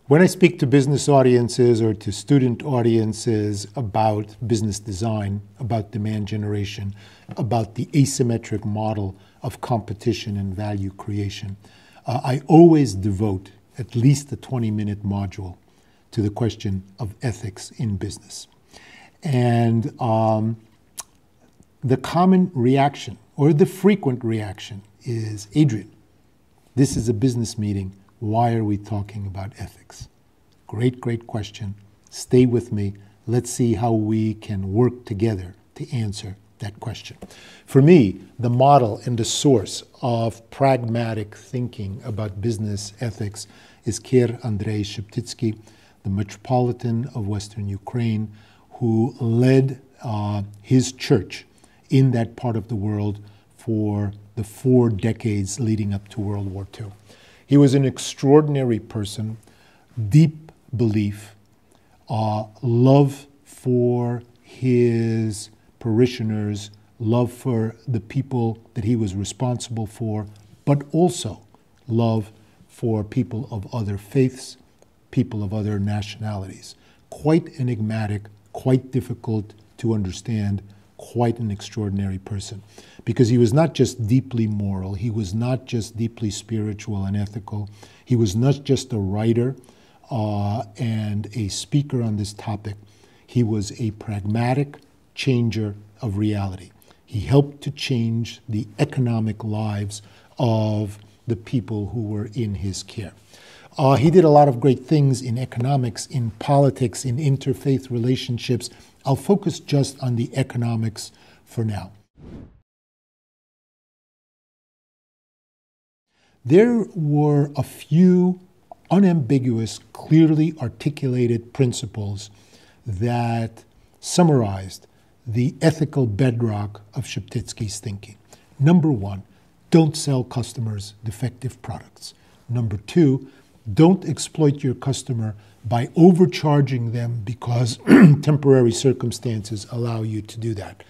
When I speak to business audiences or to student audiences about business design, about demand generation, about the asymmetric model of competition and value creation, I always devote at least a 20-minute module to the question of ethics in business. And the common reaction, or the frequent reaction, is, Adrian, this is a business meeting. Why are we talking about ethics? Great, great question. Stay with me. Let's see how we can work together to answer that question. For me, the model and the source of pragmatic thinking about business ethics is Andrei Sheptitsky, the Metropolitan of Western Ukraine, who led his church in that part of the world for the 4 decades leading up to World War II. He was an extraordinary person, deep belief, love for his parishioners, love for the people that he was responsible for, but also love for people of other faiths, people of other nationalities. Quite enigmatic, quite difficult to understand, quite an extraordinary person. Because he was not just deeply moral, he was not just deeply spiritual and ethical, he was not just a writer and a speaker on this topic, he was a pragmatic changer of reality. He helped to change the economic lives of the people who were in his care. He did a lot of great things in economics, in politics, in interfaith relationships. I'll focus just on the economics for now. There were a few unambiguous, clearly articulated principles that summarized the ethical bedrock of Sheptitsky's thinking. Number 1, don't sell customers defective products. Number 2, don't exploit your customer by overcharging them because temporary circumstances allow you to do that.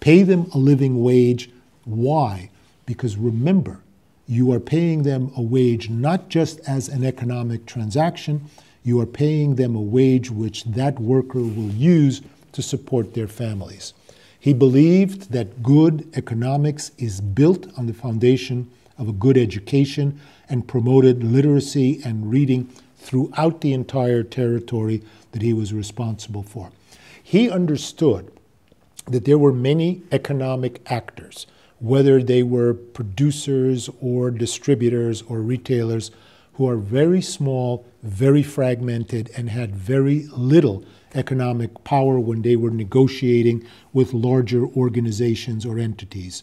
Pay them a living wage. Why? Because remember, you are paying them a wage not just as an economic transaction, you are paying them a wage which that worker will use to support their families. He believed that good economics is built on the foundation of a good education and promoted literacy and reading throughout the entire territory that he was responsible for. He understood that there were many economic actors, whether they were producers or distributors or retailers, who are very small, very fragmented, and had very little economic power when they were negotiating with larger organizations or entities.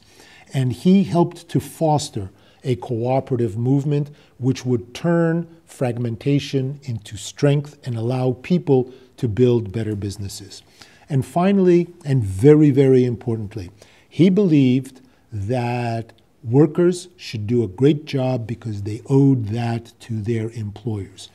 And he helped to foster a cooperative movement which would turn fragmentation into strength and allow people to build better businesses. And finally, and very, very importantly, he believed that workers should do a great job because they owed that to their employers.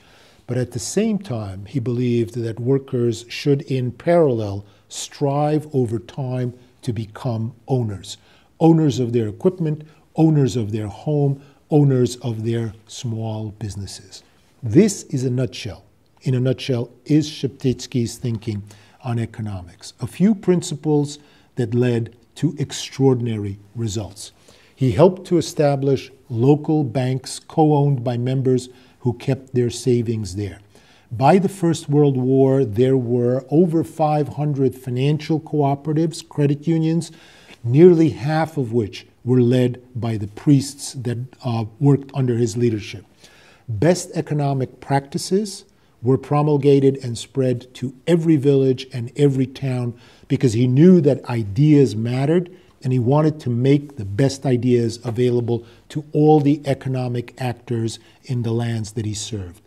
But at the same time, he believed that workers should, in parallel, strive over time to become owners. Owners of their equipment, owners of their home, owners of their small businesses. This is in a nutshell, is Sheptitsky's thinking on economics. A few principles that led to extraordinary results. He helped to establish local banks co-owned by members who kept their savings there. By the First World War, there were over 500 financial cooperatives, credit unions, nearly half of which were led by the priests that worked under his leadership. Best economic practices were promulgated and spread to every village and every town because he knew that ideas mattered and he wanted to make the best ideas available to all the economic actors in the lands that he served.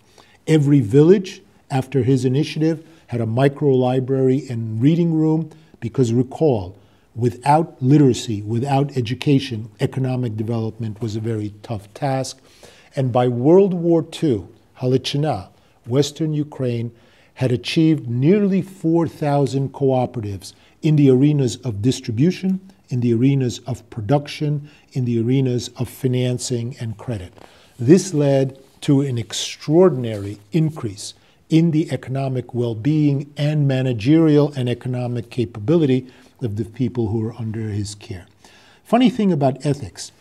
Every village, after his initiative, had a micro-library and reading room because, recall, without literacy, without education, economic development was a very tough task. And by World War II, Halichina, Western Ukraine, had achieved nearly 4,000 cooperatives in the arenas of distribution, in the arenas of production, in the arenas of financing and credit. This led to an extraordinary increase in the economic well-being and managerial and economic capability of the people who were under his care. Funny thing about ethics,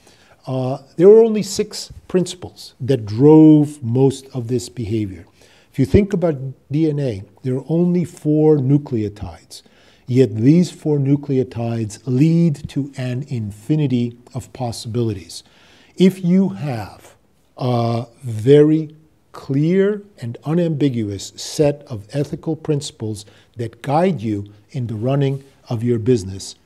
there were only 6 principles that drove most of this behavior. If you think about DNA, there are only 4 nucleotides, yet these 4 nucleotides lead to an infinity of possibilities. If you have a very clear and unambiguous set of ethical principles that guide you in the running of your business,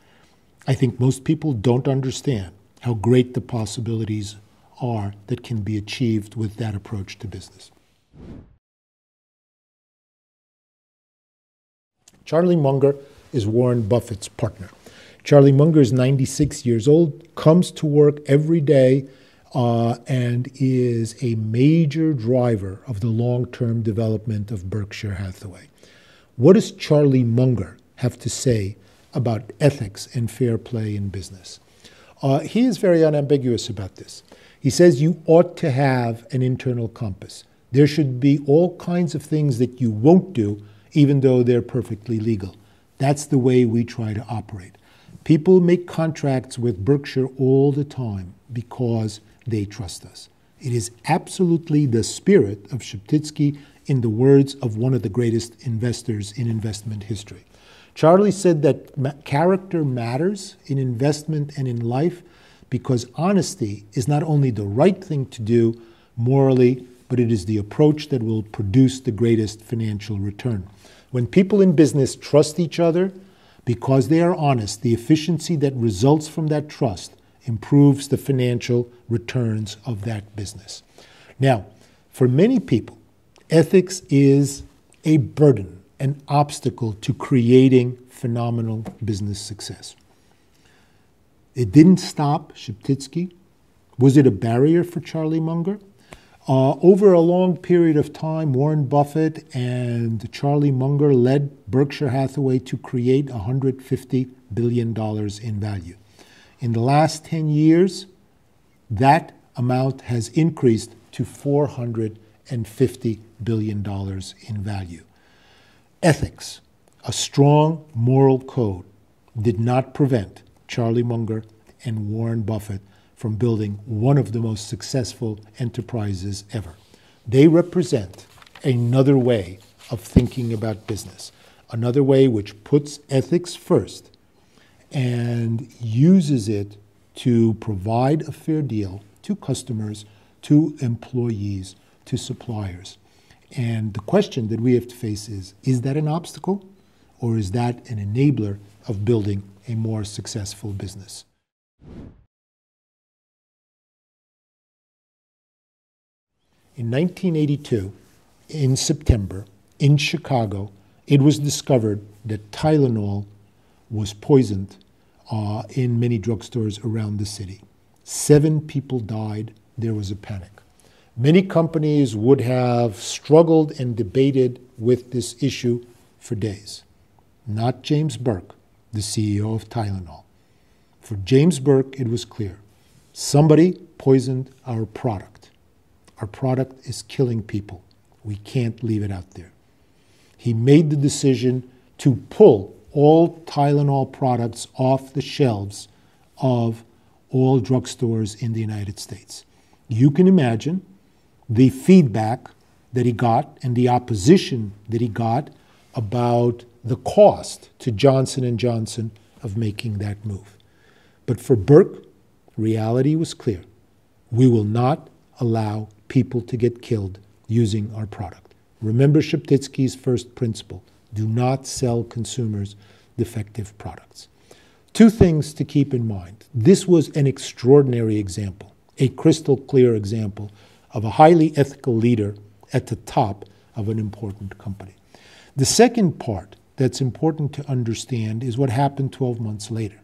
I think most people don't understand how great the possibilities are that can be achieved with that approach to business. Chарлly Mangel is Warren Buffett's partner. Chарлly Mangel is 96 years old, comes to work every day, and is a major driver of the long-term development of Berkshire Hathaway. What does Chарлly Mangel have to say about ethics and fair play in business? He is very unambiguous about this. He says you ought to have an internal compass. There should be all kinds of things that you won't do, even though they're perfectly legal. That's the way we try to operate. People make contracts with Berkshire all the time because they trust us. It is absolutely the spirit of Sheptitsky, in the words of one of the greatest investors in investment history. Charlie said that character matters in investment and in life because honesty is not only the right thing to do morally, but it is the approach that will produce the greatest financial return. When people in business trust each other because they are honest, the efficiency that results from that trust improves the financial returns of that business. Now, for many people, ethics is a burden, an obstacle to creating phenomenal business success. It didn't stop Sheptitsky. Was it a barrier for Chарлly Mangel? Over a long period of time, Warren Buffett and Chарлly Mangel led Berkshire Hathaway to create $150 billion in value. In the last 10 years, that amount has increased to $450 billion in value. Ethics, a strong moral code, did not prevent Chарлly Mangel and Warren Buffett from building one of the most successful enterprises ever. They represent another way of thinking about business, another way which puts ethics first and uses it to provide a fair deal to customers, to employees, to suppliers. And the question that we have to face is that an obstacle, or is that an enabler of building a more successful business? In 1982, in September, in Chicago, it was discovered that Tylenol was poisoned in many drugstores around the city. 7 people died. There was a panic. Many companies would have struggled and debated with this issue for days. Not James Burke, the CEO of Tylenol. For James Burke, it was clear. Somebody poisoned our product. Our product is killing people. We can't leave it out there. He made the decision to pull all Tylenol products off the shelves of all drugstores in the United States. You can imagine the feedback that he got and the opposition that he got about the cost to Johnson & Johnson of making that move. But for Burke, reality was clear. We will not allow people to get killed using our product. Remember Sheptitsky's first principle: do not sell consumers defective products. 2 things to keep in mind. This was an extraordinary example, a crystal clear example of a highly ethical leader at the top of an important company. The second part that's important to understand is what happened 12 months later.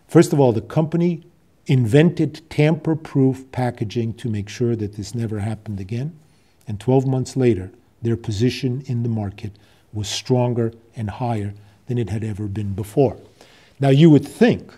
First of all, the company invented tamper-proof packaging to make sure that this never happened again. And 12 months later, their position in the market was stronger and higher than it had ever been before. Now, you would think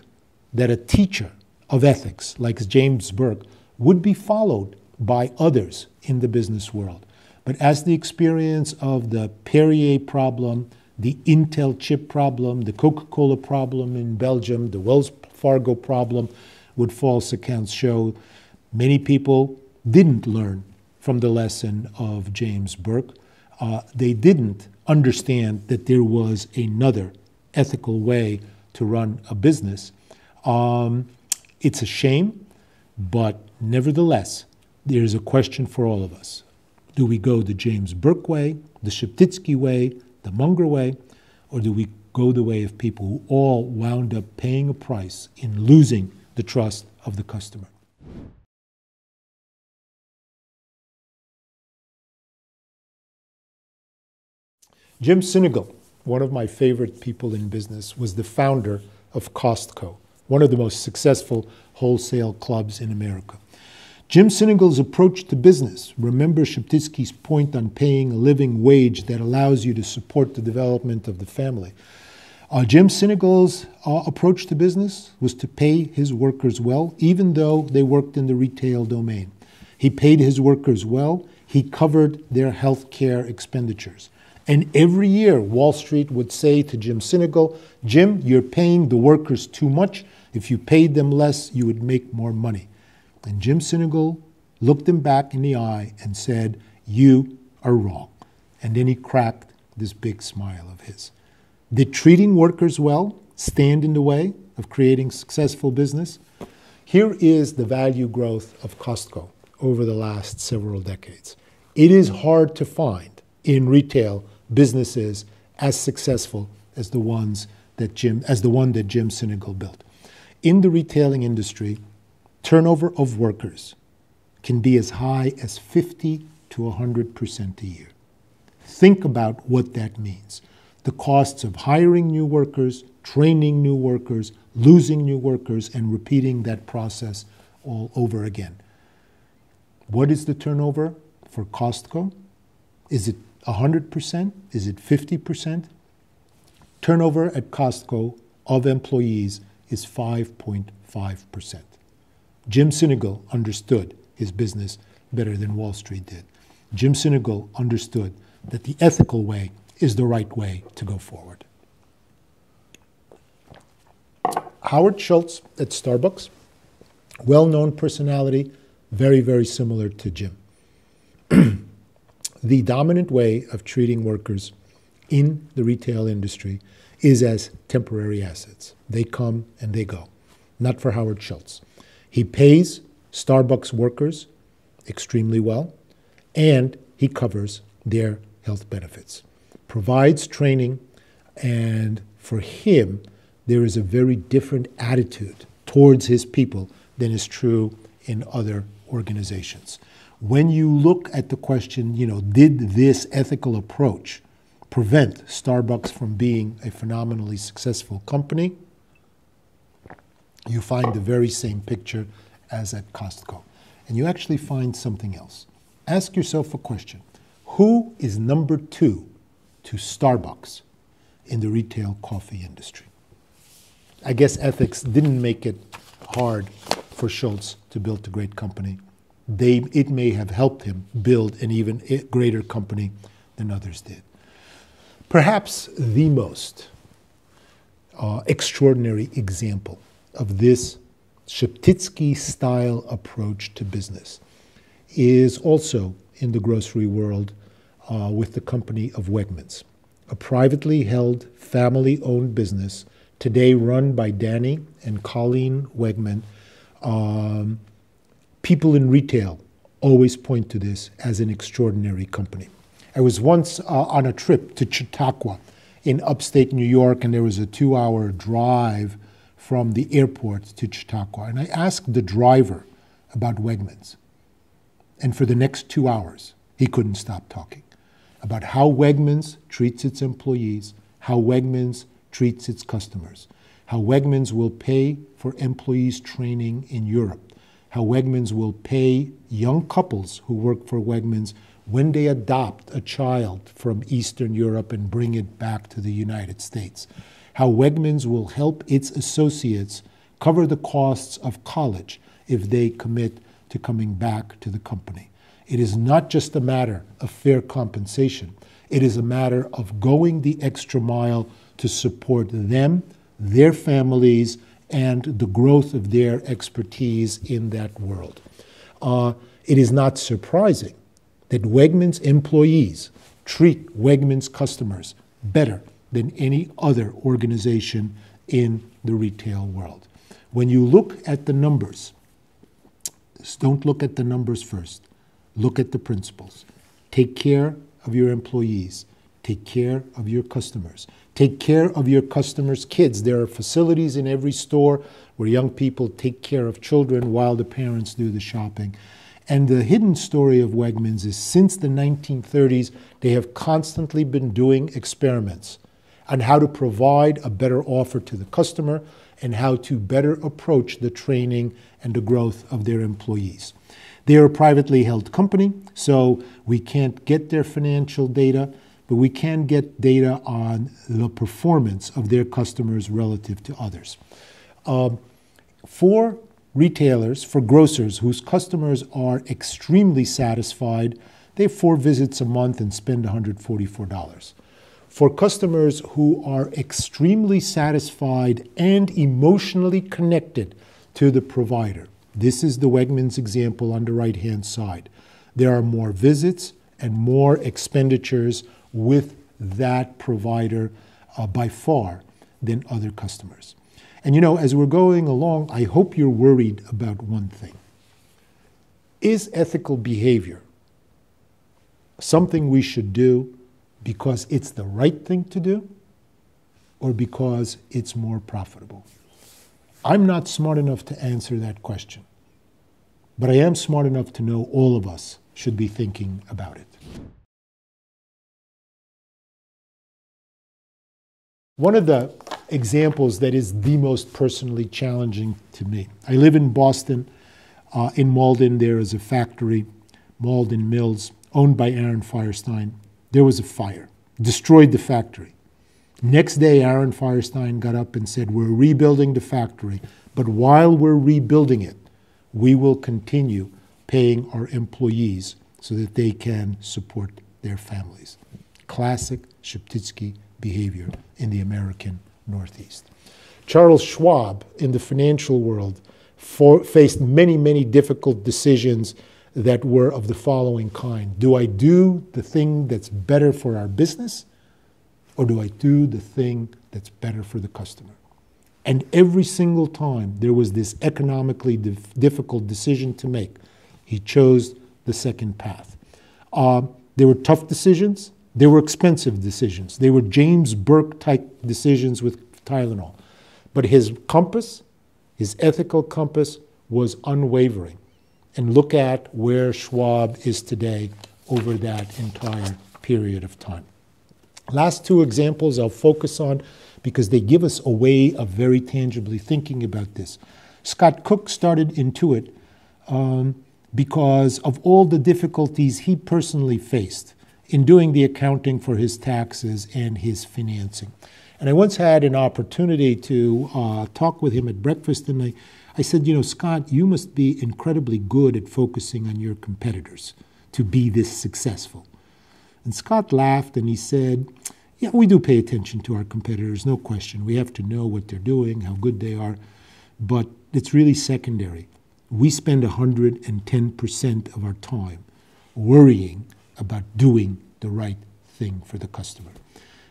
that a teacher of ethics like James Burke would be followed by others in the business world. But as the experience of the Perrier problem, the Intel chip problem, the Coca-Cola problem in Belgium, the Wells Fargo problem would false accounts show, many people didn't learn from the lesson of James Burke. They didn't understand that there was another ethical way to run a business. It's a shame, but nevertheless, there's a question for all of us. Do we go the James Burke way, the Sheptitsky way, the Munger way, or do we go the way of people who all wound up paying a price in losing the trust of the customer? Jim Sinegal, one of my favorite people in business, was the founder of Costco, one of the most successful wholesale clubs in America. Jim Sinegal's approach to business, remember Sheptitsky's point on paying a living wage that allows you to support the development of the family. Jim Sinegal's approach to business was to pay his workers well, even though they worked in the retail domain. He paid his workers well. He covered their health care expenditures. And every year, Wall Street would say to Jim Sinegal, Jim, you're paying the workers too much. If you paid them less, you would make more money. And Jim Sinegal looked him back in the eye and said, you are wrong. And then he cracked this big smile of his. Did treating workers well stand in the way of creating successful business? Here is the value growth of Costco over the last several decades. It is hard to find in retail businesses as successful as the one that Jim Sinegal built. In the retailing industry, turnover of workers can be as high as 50 to 100% a year. Think about what that means. The costs of hiring new workers, training new workers, losing new workers, and repeating that process all over again. What is the turnover for Costco? Is it 100%? Is it 50%? Turnover at Costco of employees is 5.5%. Jim Sinegal understood his business better than Wall Street did. Jim Sinegal understood that the ethical way is the right way to go forward. Howard Schultz at Starbucks, well-known personality, very, very similar to Jim. The dominant way of treating workers in the retail industry is as temporary assets. They come and they go. Not for Howard Schultz. He pays Starbucks workers extremely well, and he covers their health benefits, provides training, and for him, there is a very different attitude towards his people than is true in other organizations. When you look at the question, did this ethical approach prevent Starbucks from being a phenomenally successful company? You find the very same picture as at Costco. And you actually find something else. Ask yourself a question. Who is number 2 to Starbucks in the retail coffee industry? I guess ethics didn't make it hard for Schultz to build a great company. It may have helped him build an even greater company than others did. Perhaps the most extraordinary example of this Sheptitsky-style approach to business is also in the grocery world with the company of Wegmans, a privately held, family-owned business today run by Danny and Colleen Wegman. People in retail always point to this as an extraordinary company. I was once on a trip to Chautauqua in upstate New York, and there was a 2-hour drive from the airport to Chautauqua. And I asked the driver about Wegmans. And for the next 2 hours, he couldn't stop talking about how Wegmans treats its employees, how Wegmans treats its customers, how Wegmans will pay for employees' training in Europe, how Wegmans will pay young couples who work for Wegmans when they adopt a child from Eastern Europe and bring it back to the United States. How Wegmans will help its associates cover the costs of college if they commit to coming back to the company. It is not just a matter of fair compensation. It is a matter of going the extra mile to support them, their families, and the growth of their expertise in that world. It is not surprising that Wegmans employees treat Wegmans customers better than any other organization in the retail world. When you look at the numbers, don't look at the numbers first. Look at the principles. Take care of your employees. Take care of your customers. Take care of your customers' kids. There are facilities in every store where young people take care of children while the parents do the shopping. And the hidden story of Wegmans is since the 1930s, they have constantly been doing experiments on how to provide a better offer to the customer and how to better approach the training and the growth of their employees. They are a privately held company, so we can't get their financial data, but we can get data on the performance of their customers relative to others. For retailers, for grocers whose customers are extremely satisfied, they have 4 visits a month and spend $144. For customers who are extremely satisfied and emotionally connected to the provider, this is the Wegmans example on the right-hand side. There are more visits and more expenditures with that provider by far than other customers. And you know, as we're going along, I hope you're worried about one thing. Is ethical behavior something we should do because it's the right thing to do or because it's more profitable? I'm not smart enough to answer that question, but I am smart enough to know all of us should be thinking about it. One of the examples that is the most personally challenging to me, I live in Boston. In Malden, there is a factory, Malden Mills, owned by Aaron Firestein. There was a fire, destroyed the factory. Next day, Aaron Firestein got up and said, we're rebuilding the factory, but while we're rebuilding it, we will continue paying our employees so that they can support their families. Classic Sheptitsky behavior in the American Northeast. Charles Schwab in the financial world faced many, many difficult decisions that were of the following kind. Do I do the thing that's better for our business, or do I do the thing that's better for the customer? And every single time there was this economically difficult decision to make, he chose the second path. There were tough decisions. They were expensive decisions. They were James Burke-type decisions with Tylenol. But his compass, his ethical compass, was unwavering. And look at where Schwab is today over that entire period of time. Last 2 examples I'll focus on because they give us a way of very tangibly thinking about this. Scott Cook started Intuit because of all the difficulties he personally faced in doing the accounting for his taxes and his financing. And I once had an opportunity to talk with him at breakfast, and I said, you know, Scott, you must be incredibly good at focusing on your competitors to be this successful. And Scott laughed and he said, yeah, we do pay attention to our competitors, no question. We have to know what they're doing, how good they are, but it's really secondary. We spend 110% of our time worrying about doing the right thing for the customer.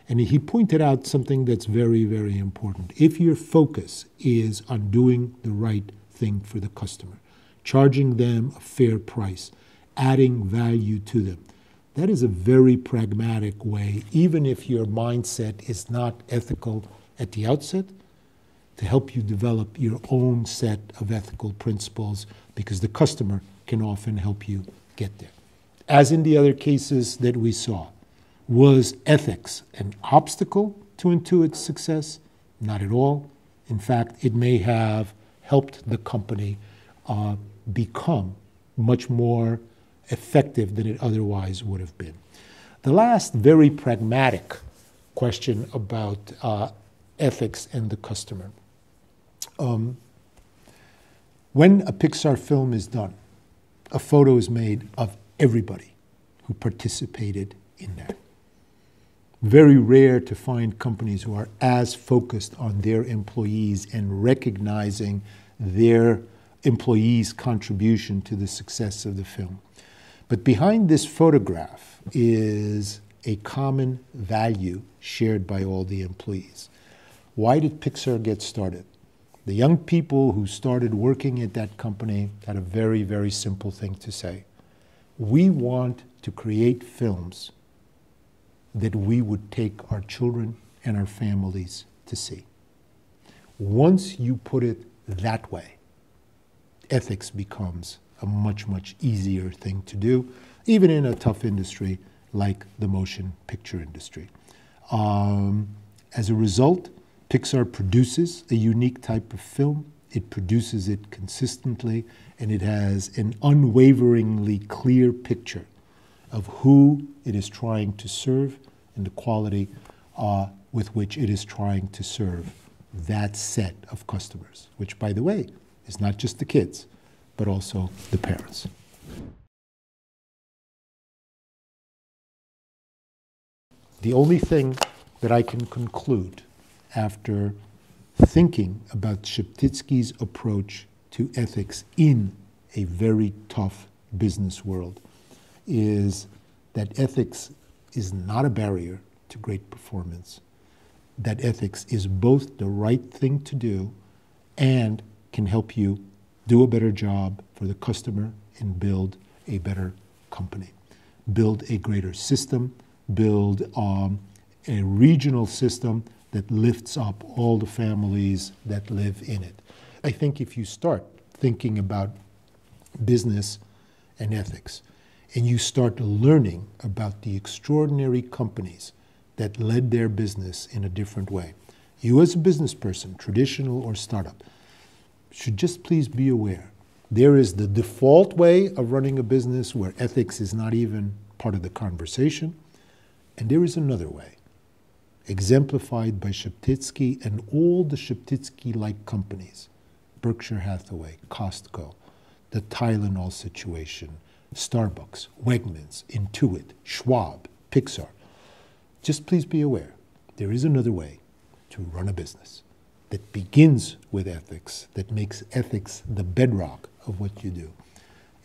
And he pointed out something that's very, very important. If your focus is on doing the right thing for the customer, charging them a fair price, adding value to them, that is a very pragmatic way, even if your mindset is not ethical at the outset, to help you develop your own set of ethical principles, because the customer can often help you get there. As in the other cases that we saw, was ethics an obstacle to Intuit's success? Not at all. In fact, it may have helped the company become much more effective than it otherwise would have been. The last very pragmatic question about ethics and the customer. When a Pixar film is done, a photo is made of everybody who participated in that. Very rare to find companies who are as focused on their employees and recognizing their employees' contribution to the success of the film. But behind this photograph is a common value shared by all the employees. Why did Pixar get started? The young people who started working at that company had a very, very simple thing to say. We want to create films that we would take our children and our families to see. Once you put it that way, ethics becomes a much, much easier thing to do, even in a tough industry like the motion picture industry. As a result, Pixar produces a unique type of film. It produces it consistently, and it has an unwaveringly clear picture of who it is trying to serve and the quality with which it is trying to serve that set of customers, which, by the way, is not just the kids, but also the parents. The only thing that I can conclude after thinking about Sheptitsky's approach to ethics in a very tough business world is that ethics is not a barrier to great performance, that ethics is both the right thing to do and can help you do a better job for the customer and build a better company, build a greater system, build a regional system that lifts up all the families that live in it. I think if you start thinking about business and ethics, and you start learning about the extraordinary companies that led their business in a different way, you as a business person, traditional or startup, should just please be aware. There is the default way of running a business where ethics is not even part of the conversation, and there is another way, exemplified by Sheptitsky and all the Sheptitsky-like companies, Berkshire Hathaway, Costco, the Tylenol situation, Starbucks, Wegmans, Intuit, Schwab, Pixar. Just please be aware, there is another way to run a business that begins with ethics, that makes ethics the bedrock of what you do.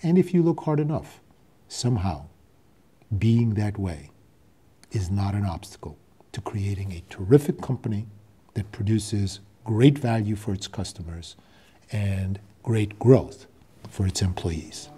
And if you look hard enough, somehow being that way is not an obstacle to creating a terrific company that produces great value for its customers and great growth for its employees.